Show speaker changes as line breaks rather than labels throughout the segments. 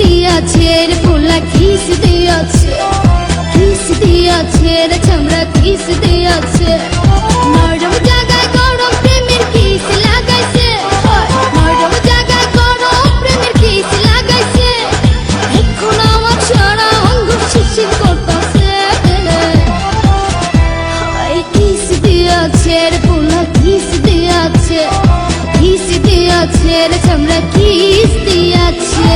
দিয়াছে রে পোলা কিস দিয়াছে, কিস দিয়াছে রে চামড়া কিস দিয়াছে। নরম জায়গায় গরম প্রেমের কিস লাগাইছে, নরম জায়গায় গরম প্রেমের কিস লাগাইছে। এখন আমার সারা অঙ্গ শিরশির করতেছে। কিস দিয়াছে রে পোলা কিস দিয়াছে, কিস দিয়াছে রে চামড়া কিস দিয়াছে।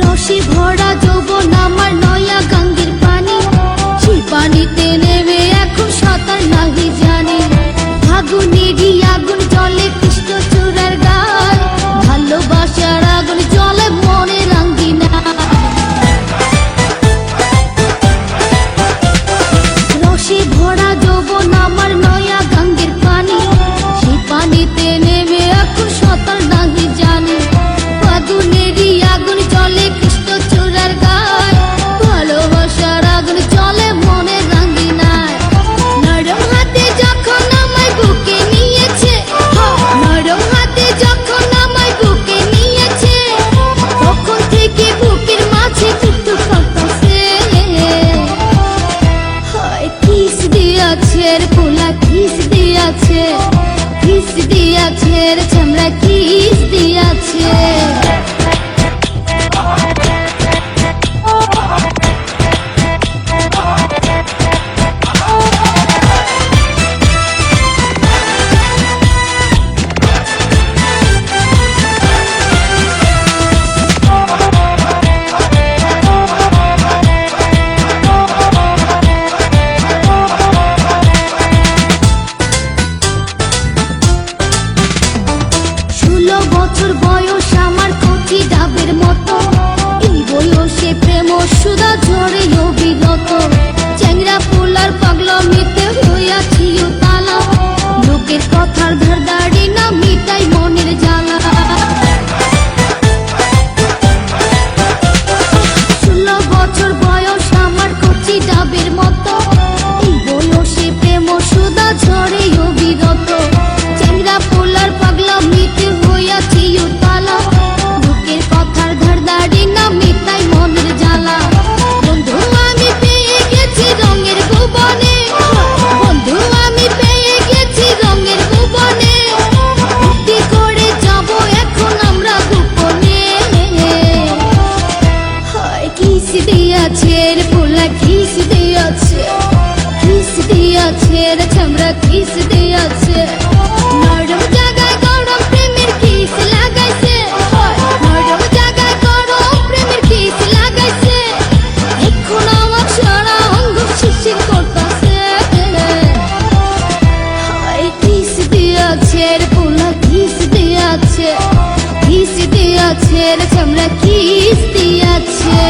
রসে ভরা যৌবন আমার নয়া গাঙ্গের পানি, সেই পানিতে নেমে এখন সাঁতার নাহি জানি। ফাগুনেরই আগুন জলে কৃষ্ণ চূড়ার গায়, ভালোবাসার আগুন জলে মনে রাঙ্গিনা। রসে ভরা যৌবন আমার নয়া গাঙ্গের পানি, সেই পানিতে নেমে এখন সাঁতার নাহি জানি। ফাগুনেরই আগুন জলে কৃষ্ণ চূড়ার গায়, ভালোবাসার আগুন জলে মনে রাঙ্গিনায়। নরম হাতে যখন আমায় বুকে নিয়েছে, নরম হাতে যখন আমায় বুকে নিয়েছে, তখন থেকে বুকের মাঝে টুকটুক করতেছে। কিস দিয়াছে রে পোলা কিস দিয়াছে, কিস দিয়াছে রে চামড়া কিস দিয়াছে। বছর বয়স আমার কচি ডাবের মতো, এই বয়সে প্রেম সুধা ঝরে অবিরত। চ্যাংরা পোলার পাগলামিতে হইয়াছি উতালা, লোকের কথার ধারদাড়ি না মিটাই মনের জ্বালা। 16 বছর বয়স আমার কচি ডাবের মতো, এই বয়সে প্রেম সুধা ঝরে অবিরত। চ্যাংরা পোলার পাগলামিতে হইয়াছি উতালা, লোকের কথার ধারদাড়ি না মিটাই মনের জ্বালা। বন্ধু আমি পেয়ে গেছি রঙের ভুবনে, বন্ধু আমি পেয়ে গেছি রঙের ভুবনে। ভক্তি করে যাব এখন আমরা গোপনে। কিস দিয়াছে রে পোলা কিস দিয়াছে, কিস দিয়াছে রে চামড়া কিস দিয়াছে। নরম জায়গায় গরম প্রেমের কিস লাগাইছে, নরম জায়গায় গরম প্রেমের কিস লাগাইছে। এখন আমার সারা অঙ্গ শিরশির করতেছে। কিস দিয়াছে রে পোলা কিস দিয়াছে, কিস দিয়াছে রে চামড়া কিস দিয়াছে।